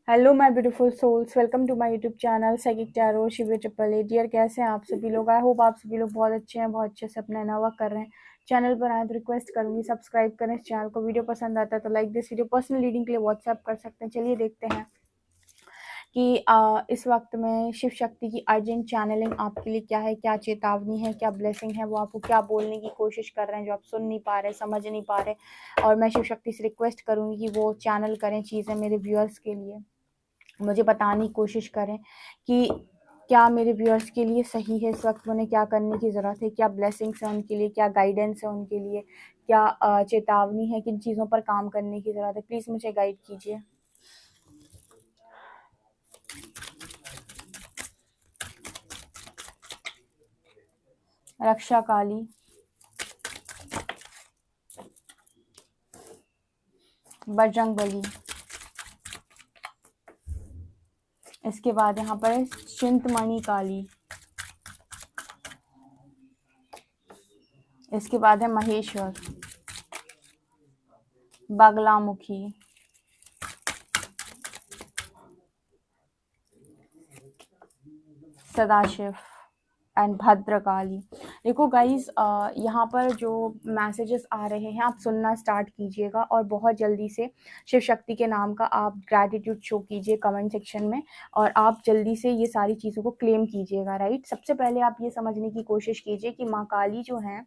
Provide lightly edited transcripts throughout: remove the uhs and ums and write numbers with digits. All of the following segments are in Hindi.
Hello my beautiful souls, welcome to my YouTube channel psychic tarot Shiv triple A. Dear, कैसे हैं आप सभी लोग? आई होप आप सभी लोग बहुत अच्छे हैं, बहुत अच्छे से अपना नया वर्क कर रहे हैं। चैनल पर आए तो रिक्वेस्ट करूंगी सब्सक्राइब करें इस चैनल को। वीडियो पसंद आता है तो like this video. Personal reading के लिए व्हाट्सएप कर सकते हैं। चलिए देखते हैं कि इस वक्त में शिव शक्ति की अर्जेंट चैनलिंग आपके लिए क्या है, क्या चेतावनी है, क्या ब्लेसिंग है, वो आपको क्या बोलने की कोशिश कर रहे हैं जो आप सुन नहीं पा रहे, समझ नहीं पा रहे। और मैं शिव शक्ति से रिक्वेस्ट करूंगी कि वो चैनल करें चीज़ें मेरे व्यूअर्स के लिए, मुझे बताने की कोशिश करें कि क्या मेरे व्यूअर्स के लिए सही है, इस वक्त उन्हें क्या करने की ज़रूरत है, क्या ब्लेसिंग्स है उनके लिए, क्या गाइडेंस है उनके लिए, क्या चेतावनी है, किन चीज़ों पर काम करने की ज़रूरत है। प्लीज़ मुझे गाइड कीजिए। रक्षा काली, बजरंग बली, इसके बाद यहाँ पर चिंतमणि काली, इसके बाद है महेश्वर, बगलामुखी, सदाशिव एंड भद्रकाली। देखो गाइज, यहाँ पर जो मैसेजेस आ रहे हैं आप सुनना स्टार्ट कीजिएगा और बहुत जल्दी से शिव शक्ति के नाम का आप ग्रैटिट्यूड शो कीजिए कमेंट सेक्शन में, और आप जल्दी से ये सारी चीज़ों को क्लेम कीजिएगा। राइट, सबसे पहले आप ये समझने की कोशिश कीजिए कि माँ काली जो हैं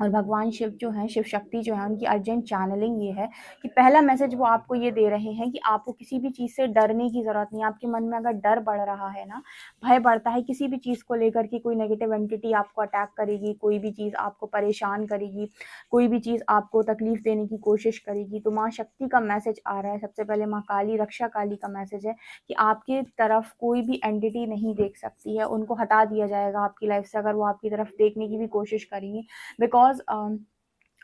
और भगवान शिव जो हैं, शिव शक्ति जो है, उनकी अर्जेंट चैनलिंग ये है कि पहला मैसेज वो आपको ये दे रहे हैं कि आपको किसी भी चीज़ से डरने की ज़रूरत नहीं है। आपके मन में अगर डर बढ़ रहा है ना, भय बढ़ता है किसी भी चीज़ को लेकर कि कोई नेगेटिव एंटिटी आपको अटैक करेगी, कोई भी चीज़ आपको परेशान करेगी, कोई भी चीज़ आपको तकलीफ देने की कोशिश करेगी, तो माँ शक्ति का मैसेज आ रहा है। सबसे पहले माँ काली, रक्षा काली का मैसेज है कि आपके तरफ कोई भी एंटिटी नहीं देख सकती है, उनको हटा दिया जाएगा आपकी लाइफ से अगर वो आपकी तरफ देखने की भी कोशिश करेंगी, बिकॉज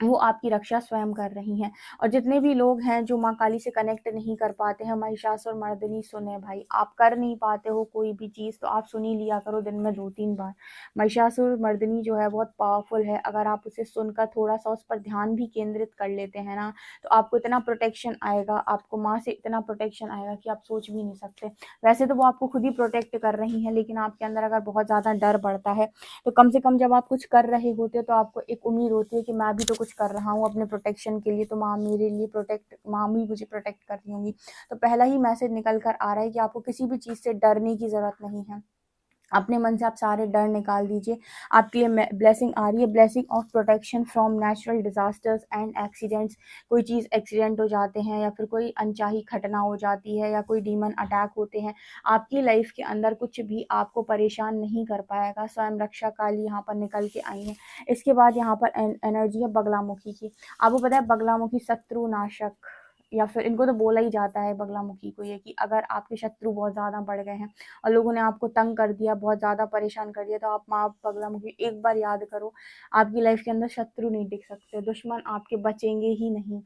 वो आपकी रक्षा स्वयं कर रही हैं। और जितने भी लोग हैं जो माँ काली से कनेक्ट नहीं कर पाते हैं, महिषासुर मर्दिनी सुने भाई, आप कर नहीं पाते हो कोई भी चीज़ तो आप सुनी लिया करो दिन में 2-3 बार। महिषासुर मर्दिनी जो है बहुत पावरफुल है, अगर आप उसे सुनकर थोड़ा सा उस पर ध्यान भी केंद्रित कर लेते हैं ना, तो आपको इतना प्रोटेक्शन आएगा, आपको माँ से इतना प्रोटेक्शन आएगा कि आप सोच भी नहीं सकते। वैसे तो वो आपको खुद ही प्रोटेक्ट कर रही हैं, लेकिन आपके अंदर अगर बहुत ज़्यादा डर बढ़ता है तो कम से कम जब आप कुछ कर रहे होते हो तो आपको एक उम्मीद होती है कि मैं भी तो कुछ कर रहा हूँ अपने प्रोटेक्शन के लिए, तो माँ मेरे लिए माँ भी मुझे प्रोटेक्ट कर रही होंगी। तो पहला ही मैसेज निकल कर आ रहा है कि आपको किसी भी चीज़ से डरने की ज़रूरत नहीं है। अपने मन से आप सारे डर निकाल दीजिए। आपके लिए ब्लेसिंग आ रही है, blessing of protection from natural disasters and accidents. कोई चीज़ एक्सीडेंट हो जाते हैं या फिर कोई अनचाही घटना हो जाती है या कोई डीमन अटैक होते हैं, आपकी लाइफ के अंदर कुछ भी आपको परेशान नहीं कर पाएगा। स्वयं रक्षा काली यहाँ पर निकल के आई हैं। इसके बाद यहाँ पर एनर्जी है बगलामुखी की। आपको पता है बगलामुखी शत्रु नाशक, या फिर इनको तो बोला ही जाता है बगलामुखी को ये कि अगर आपके शत्रु बहुत ज़्यादा बढ़ गए हैं और लोगों ने आपको तंग कर दिया, बहुत ज़्यादा परेशान कर दिया, तो आप माँ बगलामुखी एक बार याद करो, आपकी लाइफ के अंदर शत्रु नहीं टिक सकते, दुश्मन आपके बचेंगे ही नहीं।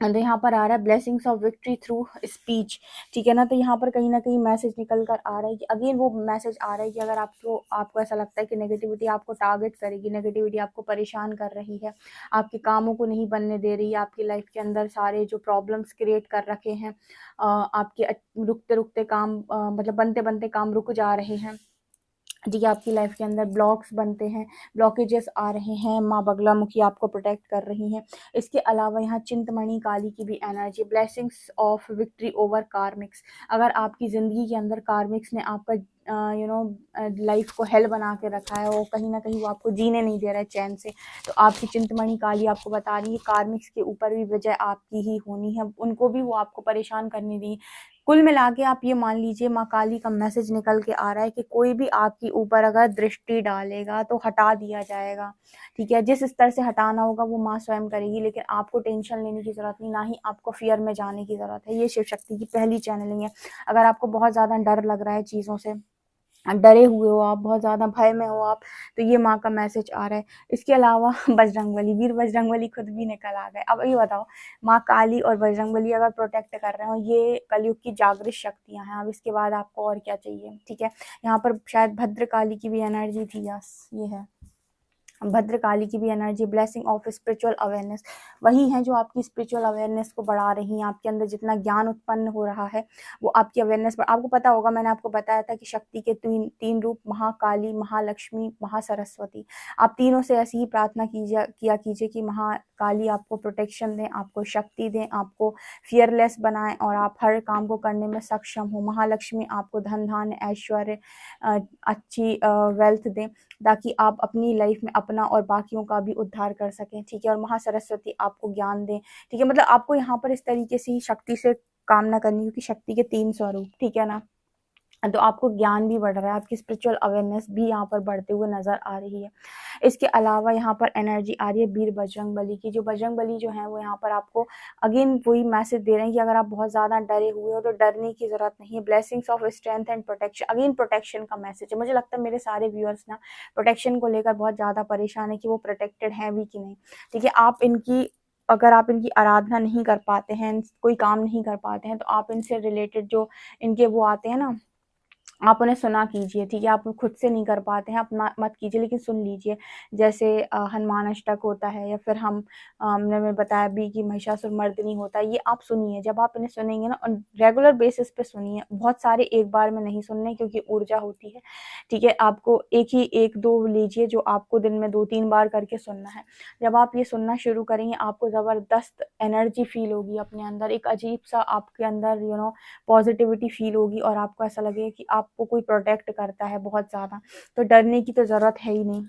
तो यहाँ पर आ रहा है blessings of victory through speech. ठीक है ना, तो यहाँ पर कहीं ना कहीं मैसेज निकल कर आ रहा है कि अगेन वो मैसेज आ रहा है कि अगर आपको ऐसा लगता है कि नेगेटिविटी आपको टारगेट करेगी, नेगेटिविटी आपको परेशान कर रही है, आपके कामों को नहीं बनने दे रही है, आपकी लाइफ के अंदर सारे जो प्रॉब्लम्स क्रिएट कर रखे हैं, आपके रुकते रुकते काम, मतलब बनते बनते काम रुक जा रहे हैं, जी, आपकी लाइफ के अंदर ब्लॉक्स बनते हैं, ब्लॉकेजेस आ रहे हैं, माँ बगलामुखी आपको प्रोटेक्ट कर रही हैं। इसके अलावा यहाँ चिंतमणि काली की भी energy, blessings of victory over karmics. अगर आपकी ज़िंदगी के अंदर कार्मिक्स ने आपका लाइफ को हेल बना के रखा है, वो कहीं ना कहीं वो आपको जीने नहीं दे रहा है चैन से, तो आपकी चिंतमणि काली आपको बता रही है कार्मिक्स के ऊपर भी विजय आपकी ही होनी है, उनको भी वो आपको परेशान करने दी। कुल मिला के आप ये मान लीजिए माँ काली का मैसेज निकल के आ रहा है कि कोई भी आपके ऊपर अगर दृष्टि डालेगा तो हटा दिया जाएगा। ठीक है, जिस स्तर से हटाना होगा वो माँ स्वयं करेगी, लेकिन आपको टेंशन लेने की ज़रूरत नहीं, ना ही आपको फियर में जाने की ज़रूरत है। ये शिव शक्ति की पहली चैनलिंग है। अगर आपको बहुत ज़्यादा डर लग रहा है चीज़ों से, डरे हुए हो आप, बहुत ज़्यादा भय में हो आप, तो ये माँ का मैसेज आ रहा है। इसके अलावा बजरंगबली, वीर बजरंगबली खुद भी निकल आ गए। अब ये बताओ, माँ काली और बजरंगबली अगर प्रोटेक्ट कर रहे हो, ये कलयुग की जागृत शक्तियाँ हैं। अब इसके बाद आपको और क्या चाहिए? ठीक है, यहाँ पर शायद भद्रकाली की भी एनर्जी थी, यस ये है। भद्रकाली की भी energy, blessing of spiritual awareness, वही है जो आपकी स्पिरिचुअल अवेयरनेस को बढ़ा रही हैं। आपके अंदर जितना ज्ञान उत्पन्न हो रहा है वो आपकी अवेयरनेस पर, आपको पता होगा मैंने आपको बताया था कि शक्ति के तीन रूप, महाकाली, महालक्ष्मी, महासरस्वती। आप तीनों से ऐसी ही प्रार्थना किया कीजिए कि महाकाली आपको प्रोटेक्शन दें, आपको शक्ति दें, आपको फियरलेस बनाएं और आप हर काम को करने में सक्षम हो। महालक्ष्मी आपको धन धान्य ऐश्वर्य अच्छी वेल्थ दें ताकि आप अपनी लाइफ में अपना और बाकियों का भी उद्धार कर सकें, ठीक है। और महासरस्वती आपको ज्ञान दें, ठीक है। मतलब आपको यहाँ पर इस तरीके से ही शक्ति से कामना करनी, क्योंकि शक्ति के 3 स्वरूप, ठीक है ना। तो आपको ज्ञान भी बढ़ रहा है, आपकी स्पिरिचुअल अवेयरनेस भी यहाँ पर बढ़ते हुए नजर आ रही है। इसके अलावा यहाँ पर एनर्जी आ रही है वीर बजरंग बली की। जो बजरंग बली जो है वो यहाँ पर आपको अगेन वही मैसेज दे रहे हैं कि अगर आप बहुत ज़्यादा डरे हुए हो तो डरने की ज़रूरत नहीं है। Blessings of strength and protection, again protection का मैसेज है। मुझे लगता है मेरे सारे व्यूअर्स ना प्रोटेक्शन को लेकर बहुत ज़्यादा परेशान है कि वो प्रोटेक्टेड हैं भी कि नहीं, ठीक है। अगर आप इनकी आराधना नहीं कर पाते हैं, कोई काम नहीं कर पाते हैं, तो आप इनसे रिलेटेड जो इनके वो आते हैं ना, आप उन्हें सुना कीजिए, ठीक है। आप खुद से नहीं कर पाते हैं, आप मत कीजिए, लेकिन सुन लीजिए। जैसे हनुमान अष्टक होता है, या फिर हमने बताया भी कि महिषासुर मर्दिनी होता है, ये आप सुनिए। जब आप इन्हें सुनेंगे ना, रेगुलर बेसिस पे सुनिए, बहुत सारे एक बार में नहीं सुनने, क्योंकि ऊर्जा होती है, ठीक है। आपको एक दो लीजिए जो आपको दिन में 2-3 बार करके सुनना है। जब आप ये सुनना शुरू करेंगे, आपको ज़बरदस्त एनर्जी फील होगी अपने अंदर, एक अजीब सा आपके अंदर पॉजिटिविटी फील होगी, और आपको ऐसा लगेगा कि आपको कोई प्रोटेक्ट करता है बहुत ज़्यादा। तो डरने की तो ज़रूरत है ही नहीं,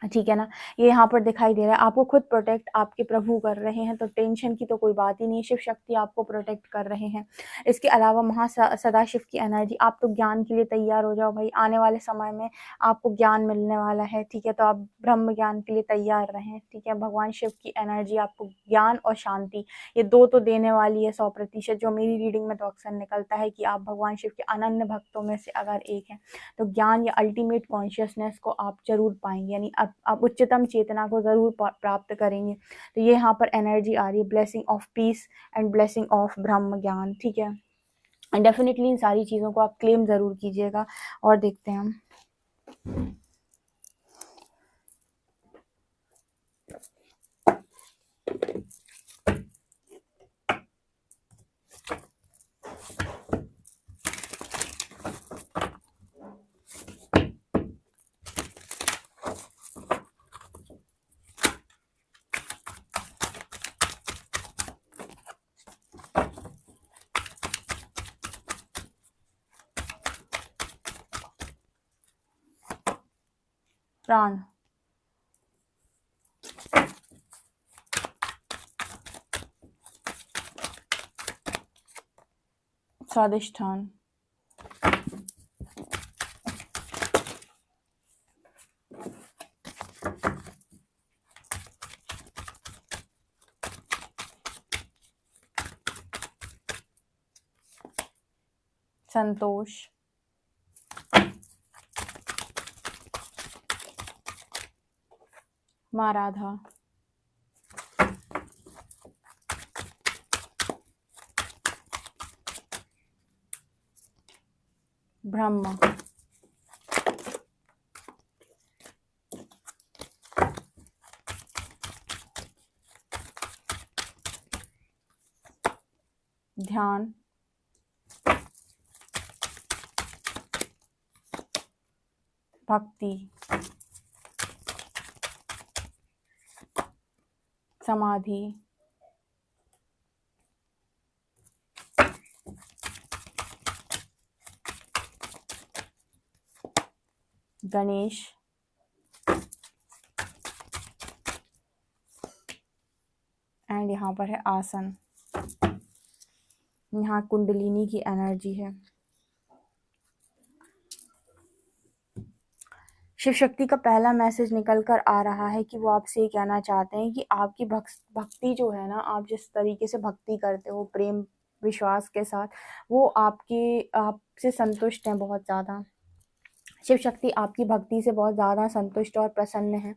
ठीक है ना। ये यहाँ पर दिखाई दे रहा है, आपको खुद प्रोटेक्ट आपके प्रभु कर रहे हैं, तो टेंशन की तो कोई बात ही नहीं, शिव शक्ति आपको प्रोटेक्ट कर रहे हैं। इसके अलावा सदाशिव की एनर्जी, आप तो ज्ञान के लिए तैयार हो जाओ भाई, आने वाले समय में आपको ज्ञान मिलने वाला है, ठीक है। तो आप ब्रह्म ज्ञान के लिए तैयार रहें, ठीक है। भगवान शिव की एनर्जी आपको ज्ञान और शांति, ये दो तो देने वाली है 100%। जो मेरी रीडिंग में तो अक्सर निकलता है कि आप भगवान शिव के अनन्य भक्तों में से अगर एक हैं, तो ज्ञान या अल्टीमेट कॉन्शियसनेस को आप जरूर पाएंगे, यानी आप उच्चतम चेतना को जरूर प्राप्त करेंगे। तो ये यहाँ पर एनर्जी आ रही है, blessing of peace and blessing of ब्रह्म ज्ञान, ठीक है। एंड डेफिनेटली इन सारी चीज़ों को आप क्लेम ज़रूर कीजिएगा। और देखते हैं हम प्राण, स्वादिष्ठान, संतोष, माँ राधा, ब्रह्म, ध्यान, भक्ति, समाधि, गणेश, एंड यहाँ पर है आसन। यहाँ कुंडलिनी की एनर्जी है। शिव शक्ति का पहला मैसेज निकल कर आ रहा है कि वो आपसे ये कहना चाहते हैं कि आपकी भक्ति जो है ना, आप जिस तरीके से भक्ति करते हो प्रेम विश्वास के साथ, वो आपसे संतुष्ट हैं बहुत ज़्यादा। शिव शक्ति आपकी भक्ति से बहुत ज़्यादा संतुष्ट और प्रसन्न है।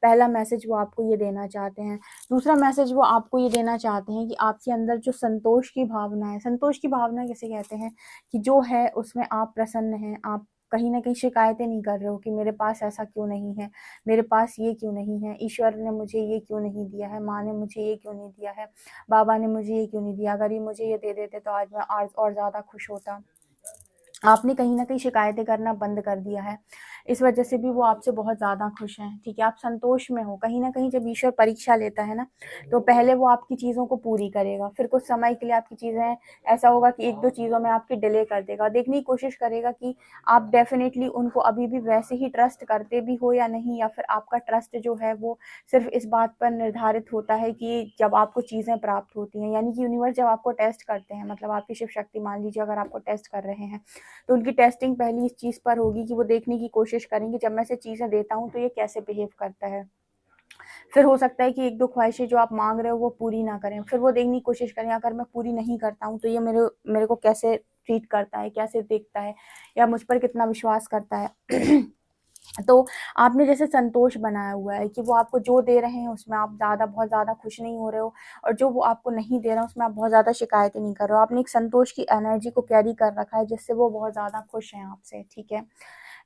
पहला मैसेज वो आपको ये देना चाहते हैं। दूसरा मैसेज वो आपको ये देना चाहते हैं कि आपके अंदर जो संतोष की भावना है, संतोष की भावना किसे कहते हैं, कि जो है उसमें आप प्रसन्न हैं, आप कहीं ना कहीं शिकायतें नहीं कर रहे हो कि मेरे पास ऐसा क्यों नहीं है, मेरे पास ये क्यों नहीं है, ईश्वर ने मुझे ये क्यों नहीं दिया है, माँ ने मुझे ये क्यों नहीं दिया है, बाबा ने मुझे ये क्यों नहीं दिया, अगर ये मुझे ये दे देते तो आज मैं आज और ज़्यादा खुश होता। आपने कहीं न कहीं शिकायतें करना बंद कर दिया है। इस वजह से भी वो आपसे बहुत ज़्यादा खुश हैं, ठीक है? आप संतोष में हो। कहीं न कहीं जब ईश्वर परीक्षा लेता है ना, तो पहले वो आपकी चीज़ों को पूरी करेगा, फिर कुछ समय के लिए आपकी चीज़ें ऐसा होगा कि 1-2 चीज़ों में आपकी डिले कर देगा। देखने की कोशिश करेगा कि आप डेफ़िनेटली उनको अभी भी वैसे ही ट्रस्ट करते भी हो या नहीं, या फिर आपका ट्रस्ट जो है वो सिर्फ़ इस बात पर निर्धारित होता है कि जब आपको चीज़ें प्राप्त होती हैं। यानी कि यूनिवर्स जब आपको टेस्ट करते हैं, मतलब आपकी शिव शक्ति मान लीजिए अगर आपको टेस्ट कर रहे हैं, तो उनकी टेस्टिंग पहली इस चीज़ पर होगी कि वो देखने की कोशिश करेंगे जब मैं इसे चीज़ें देता हूँ तो ये कैसे बिहेव करता है। फिर हो सकता है कि 1-2 ख्वाहिशें जो आप माँग रहे हो वो पूरी ना करें। फिर वो देखने की कोशिश करें अगर मैं पूरी नहीं करता हूँ तो ये मेरे मेरे को कैसे ट्रीट करता है, कैसे देखता है, या मुझ पर कितना विश्वास करता है। तो आपने जैसे संतोष बनाया हुआ है कि वो आपको जो दे रहे हैं उसमें आप बहुत ज़्यादा खुश नहीं हो रहे हो, और जो वो आपको नहीं दे रहा उसमें आप बहुत ज़्यादा शिकायतें नहीं कर रहे हो। आपने एक संतोष की एनर्जी को कैरी कर रखा है जिससे वो बहुत ज़्यादा खुश हैं आपसे, ठीक है?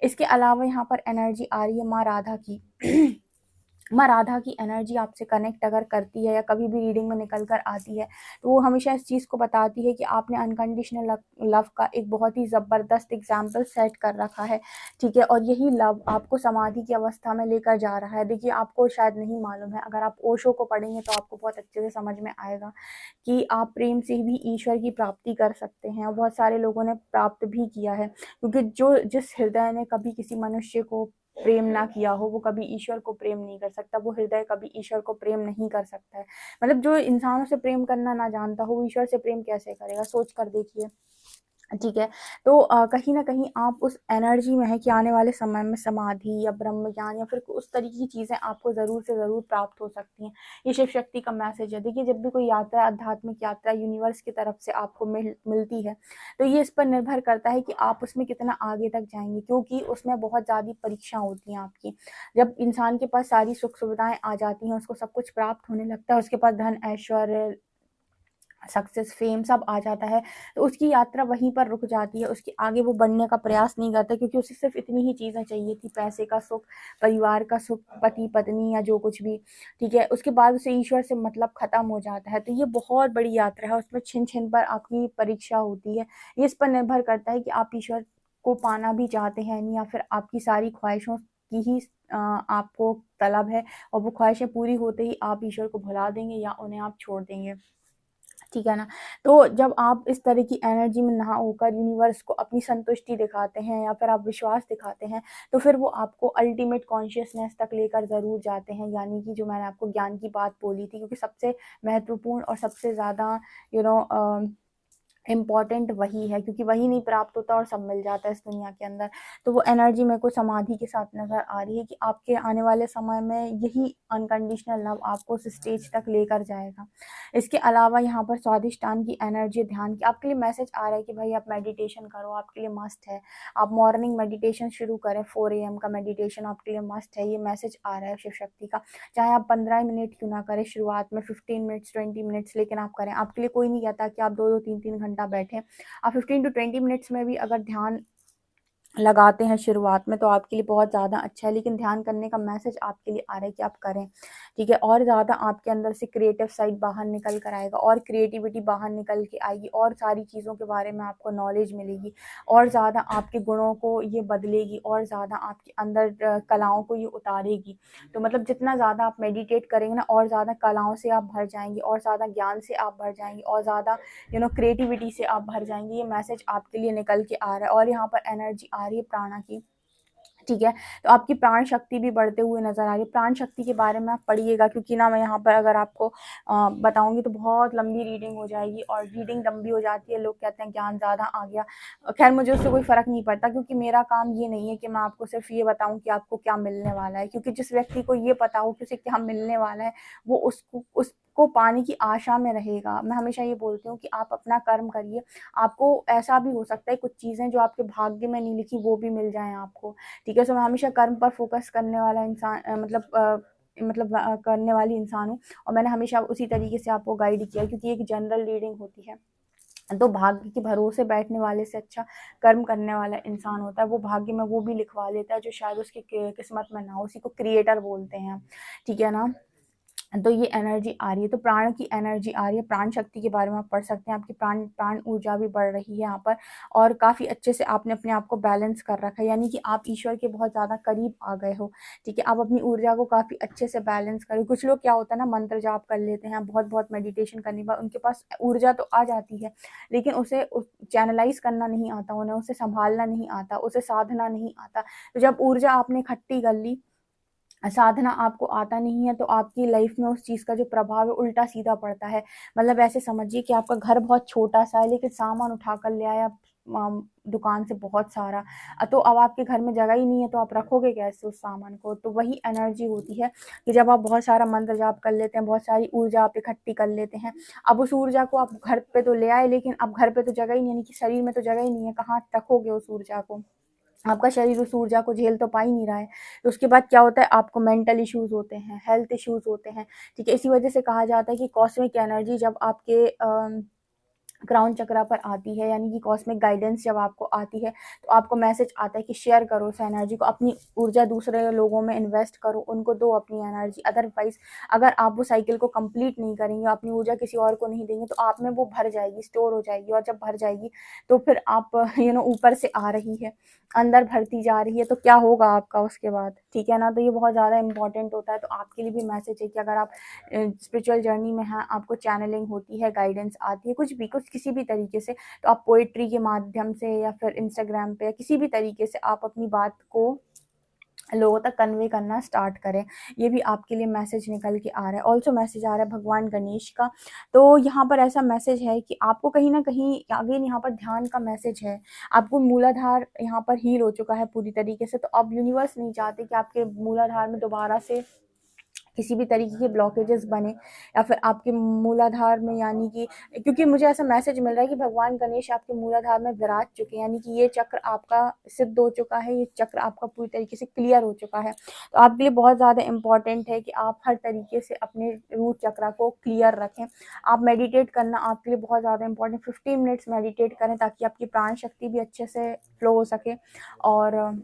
इसके अलावा यहाँ पर एनर्जी आ रही है माँ राधा की। माँ राधा की एनर्जी आपसे कनेक्ट अगर करती है या कभी भी रीडिंग में निकल कर आती है, तो वो हमेशा इस चीज़ को बताती है कि आपने अनकंडीशनल लव का एक बहुत ही ज़बरदस्त एग्जाम्पल सेट कर रखा है, ठीक है? और यही लव आपको समाधि की अवस्था में लेकर जा रहा है। देखिए, आपको शायद नहीं मालूम है, अगर आप ओशो को पढ़ेंगे तो आपको बहुत अच्छे से समझ में आएगा कि आप प्रेम से भी ईश्वर की प्राप्ति कर सकते हैं। बहुत सारे लोगों ने प्राप्त भी किया है, क्योंकि जिस हृदय ने कभी किसी मनुष्य को प्रेम ना किया हो, वो कभी ईश्वर को प्रेम नहीं कर सकता। वो हृदय कभी ईश्वर को प्रेम नहीं कर सकता है। मतलब जो इंसानों से प्रेम करना ना जानता हो, वो ईश्वर से प्रेम कैसे करेगा? सोच कर देखिए। ठीक है। तो कहीं न कहीं आप उस एनर्जी में हैं कि आने वाले समय में समाधि या ब्रह्म ज्ञान या फिर उस तरीके की चीज़ें आपको ज़रूर से ज़रूर प्राप्त हो सकती हैं। ये शिव शक्ति का मैसेज है। देखिए, जब भी कोई यात्रा, आध्यात्मिक यात्रा यूनिवर्स की तरफ से आपको मिलती है, तो ये इस पर निर्भर करता है कि आप उसमें कितना आगे तक जाएँगे, क्योंकि उसमें बहुत ज़्यादा परीक्षा होती हैं आपकी। जब इंसान के पास सारी सुख-सुविधाएँ आ जाती हैं, उसको सब कुछ प्राप्त होने लगता है, उसके पास धन, ऐश्वर्य, सक्सेस, फेम सब आ जाता है, तो उसकी यात्रा वहीं पर रुक जाती है। उसकी आगे वो बढ़ने का प्रयास नहीं करता, क्योंकि उसे सिर्फ़ इतनी ही चीज़ें चाहिए थी, पैसे का सुख, परिवार का सुख, पति-पत्नी या जो कुछ भी, ठीक है? उसके बाद उसे ईश्वर से मतलब ख़त्म हो जाता है। तो ये बहुत बड़ी यात्रा है, उसमें छिन-छिन पर आपकी परीक्षा होती है। ये इस पर निर्भर करता है कि आप ईश्वर को पाना भी चाहते हैं नहीं, या फिर आपकी सारी ख्वाहिशों की ही आपको तलब है, और वो ख्वाहिशें पूरी होते ही आप ईश्वर को भुला देंगे या उन्हें आप छोड़ देंगे। ठीक है ना? तो जब आप इस तरह की एनर्जी में ना होकर यूनिवर्स को अपनी संतुष्टि दिखाते हैं या फिर आप विश्वास दिखाते हैं, तो फिर वो आपको अल्टीमेट कॉन्शियसनेस तक लेकर ज़रूर जाते हैं। यानी कि जो मैंने आपको ज्ञान की बात बोली थी, क्योंकि सबसे महत्वपूर्ण और सबसे ज़्यादा यू नो इम्पॉर्टेंट वही है, क्योंकि वही नहीं प्राप्त होता और सब मिल जाता है इस दुनिया के अंदर। तो वो एनर्जी मेरे को समाधि के साथ नज़र आ रही है कि आपके आने वाले समय में यही अनकंडीशनल लव आपको उस स्टेज तक लेकर जाएगा। इसके अलावा यहाँ पर स्वादिष्टान की एनर्जी, ध्यान की, आपके लिए मैसेज आ रहा है कि भाई आप मेडिटेशन करो, आपके लिए मस्ट है। आप मॉर्निंग मेडिटेशन शुरू करें, 4 AM का मेडिटेशन आपके लिए मस्ट है। ये मैसेज आ रहा है शिव शक्ति का। चाहे आप 15 मिनट क्यों ना करें शुरुआत में, 15 मिनट्स, 20 मिनट्स, लेकिन आप करें। आपके लिए कोई नहीं कहता कि आप 2-2 3-3 घंटा बैठें। आप 15 टू 20 मिनट्स में भी अगर ध्यान लगाते हैं शुरुआत में, तो आपके लिए बहुत ज़्यादा अच्छा है। लेकिन ध्यान करने का मैसेज आपके लिए आ रहा है कि आप करें, ठीक है? और ज़्यादा आपके अंदर से क्रिएटिव साइड बाहर निकल कर आएगा, और क्रिएटिविटी बाहर निकल के आएगी, और सारी चीज़ों के बारे में आपको नॉलेज मिलेगी, और ज़्यादा आपके गुणों को ये बदलेगी, और ज़्यादा आपके अंदर कलाओं को ये उतारेगी। तो मतलब जितना ज़्यादा आप मेडिटेट करेंगे ना, और ज़्यादा कलाओं से आप भर जाएँगे, और ज़्यादा ज्ञान से आप भर जाएँगे, और ज़्यादा क्रिएटिविटी से आप भर जाएँगे। ये मैसेज आपके लिए निकल के आ रहा है। और यहाँ पर एनर्जी आ रही है प्राणा की, ठीक है? तो आपकी प्राण शक्ति भी बढ़ते हुए नज़र आ रही है। प्राण शक्ति के बारे में आप पढ़िएगा, क्योंकि ना मैं यहाँ पर अगर आपको बताऊँगी तो बहुत लंबी रीडिंग हो जाएगी, और रीडिंग लंबी हो जाती है, लोग कहते हैं ज्ञान ज़्यादा आ गया। ख़ैर, मुझे उससे कोई फ़र्क नहीं पड़ता, क्योंकि मेरा काम ये नहीं है कि मैं आपको सिर्फ़ ये बताऊँ कि आपको क्या मिलने वाला है, क्योंकि जिस व्यक्ति को ये पता हो कि उसे क्या मिलने वाला है, वो उसको पाने की आशा में रहेगा। मैं हमेशा ये बोलती हूँ कि आप अपना कर्म करिए। आपको ऐसा भी हो सकता है कुछ चीज़ें जो आपके भाग्य में नहीं लिखी वो भी मिल जाएँ आपको, ठीक है? सो मैं हमेशा कर्म पर फ़ोकस करने वाला इंसान करने वाली इंसान हूँ, और मैंने हमेशा उसी तरीके से आपको गाइड किया है, क्योंकि एक जनरल रीडिंग होती है। तो भाग्य के भरोसे बैठने वाले से अच्छा कर्म करने वाला इंसान होता है। वो भाग्य में वो भी लिखवा लेता है जो शायद उसकी किस्मत में ना हो, उसी को क्रिएटर बोलते हैं, ठीक है ना। तो ये एनर्जी आ रही है, तो प्राण की एनर्जी आ रही है, प्राण शक्ति के बारे में आप पढ़ सकते हैं। आपकी प्राण ऊर्जा भी बढ़ रही है यहाँ पर, और काफ़ी अच्छे से आपने अपने आप को बैलेंस कर रखा है, यानी कि आप ईश्वर के बहुत ज़्यादा करीब आ गए हो, ठीक है। आप अपनी ऊर्जा को काफ़ी अच्छे से बैलेंस करें। कुछ लोग क्या होता है ना, मंत्र जाप कर लेते हैं, बहुत बहुत मेडिटेशन करने के बाद उनके पास ऊर्जा तो आ जाती है, लेकिन उसे चैनलाइज करना नहीं आता, उन्हें उसे संभालना नहीं आता, उसे साधना नहीं आता। तो जब ऊर्जा आपने इकट्ठी कर ली, साधना आपको आता नहीं है, तो आपकी लाइफ में उस चीज़ का जो प्रभाव है उल्टा सीधा पड़ता है। मतलब ऐसे समझिए कि आपका घर बहुत छोटा सा है, लेकिन सामान उठा कर ले आया दुकान से बहुत सारा, तो अब आपके घर में जगह ही नहीं है, तो आप रखोगे कैसे उस सामान को। तो वही एनर्जी होती है कि जब आप बहुत सारा मंत्र जाप कर लेते हैं, बहुत सारी ऊर्जा आप इकट्ठी कर लेते हैं, अब उस ऊर्जा को आप घर पे तो ले आए, लेकिन अब घर पे तो जगह ही नहीं, यानी कि शरीर में तो जगह ही नहीं है, कहाँ रखोगे उस ऊर्जा को। आपका शरीर उस ऊर्जा को झेल तो पा ही नहीं रहा है। तो उसके बाद क्या होता है, आपको मेंटल इश्यूज होते हैं, हेल्थ इश्यूज होते हैं, ठीक है। इसी वजह से कहा जाता है कि कॉस्मिक एनर्जी जब आपके क्राउन चक्रा पर आती है, यानी कि कॉस्मिक गाइडेंस जब आपको आती है, तो आपको मैसेज आता है कि शेयर करो उस एनर्जी को, अपनी ऊर्जा दूसरे लोगों में इन्वेस्ट करो, उनको दो अपनी एनर्जी। अदरवाइज अगर आप वो साइकिल को कंप्लीट नहीं करेंगे, अपनी ऊर्जा किसी और को नहीं देंगे, तो आप में वो भर जाएगी, स्टोर हो जाएगी, और जब भर जाएगी तो फिर आप ऊपर से आ रही है, अंदर भरती जा रही है, तो क्या होगा आपका उसके बाद, ठीक है ना। तो ये बहुत ज़्यादा इंपॉर्टेंट होता है। तो आपके लिए भी मैसेज है कि अगर आप स्पिरिचुअल जर्नी में हैं, आपको चैनलिंग होती है, गाइडेंस आती है, कुछ भी किसी भी तरीके से, तो आप पोइट्री के माध्यम से या फिर इंस्टाग्राम पे या किसी भी तरीके से आप अपनी बात को लोगों तक कन्वे करना स्टार्ट करें। ये भी आपके लिए मैसेज निकल के आ रहा है। ऑल्सो मैसेज आ रहा है भगवान गणेश का। तो यहाँ पर ऐसा मैसेज है कि आपको कहीं ना कहीं अगेन यहाँ पर ध्यान का मैसेज है। आपको मूलाधार यहाँ पर हील हो चुका है पूरी तरीके से, तो अब यूनिवर्स नहीं चाहते कि आपके मूलाधार में दोबारा से किसी भी तरीके के ब्लॉकेजेस बने, या फिर आपके मूलाधार में, यानी कि क्योंकि मुझे ऐसा मैसेज मिल रहा है कि भगवान गणेश आपके मूलाधार में विराज चुके हैं, यानी कि ये चक्र आपका सिद्ध हो चुका है, ये चक्र आपका पूरी तरीके से क्लियर हो चुका है। तो आपके लिए बहुत ज़्यादा इंपॉर्टेंट है कि आप हर तरीके से अपने रूट चक्र को क्लियर रखें। आप मेडिटेट करना आपके लिए बहुत ज़्यादा इंपॉर्टेंट, 15 मिनट्स मेडिटेट करें, ताकि आपकी प्राण शक्ति भी अच्छे से फ्लो हो सके, और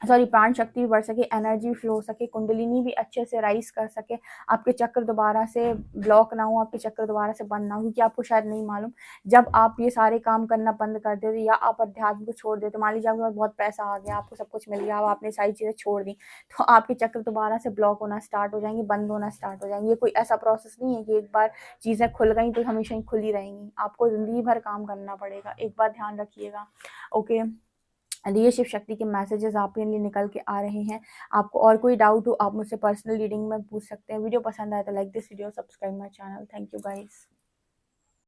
प्राण शक्ति भी बढ़ सके, एनर्जी फ्लो हो सके, कुंडलिनी भी अच्छे से राइज कर सके, आपके चक्र दोबारा से ब्लॉक ना हो, आपके चक्र दोबारा से बंद ना हो। क्योंकि आपको शायद नहीं मालूम, जब आप ये सारे काम करना बंद कर देते या आप अध्यात्म को छोड़ देते, मान लीजिए आपके पास बहुत पैसा आ गया, आपको सब कुछ मिल गया, अब आपने सारी चीज़ें छोड़ दी, तो आपके चक्र दोबारा से ब्लॉक होना स्टार्ट हो जाएंगे, बंद होना स्टार्ट हो जाएंगे। ये कोई ऐसा प्रोसेस नहीं है कि एक बार चीज़ें खुल गई तो हमेशा ही खुली रहेंगी, आपको ज़िंदगी भर काम करना पड़ेगा। एक बार ध्यान रखिएगा, ओके। ये शिव शक्ति के मैसेजेस आपके लिए निकल के आ रहे हैं। आपको और कोई डाउट हो, आप मुझसे पर्सनल रीडिंग में पूछ सकते हैं। वीडियो पसंद आए तो like this video, subscribe my channel. Thank you guys.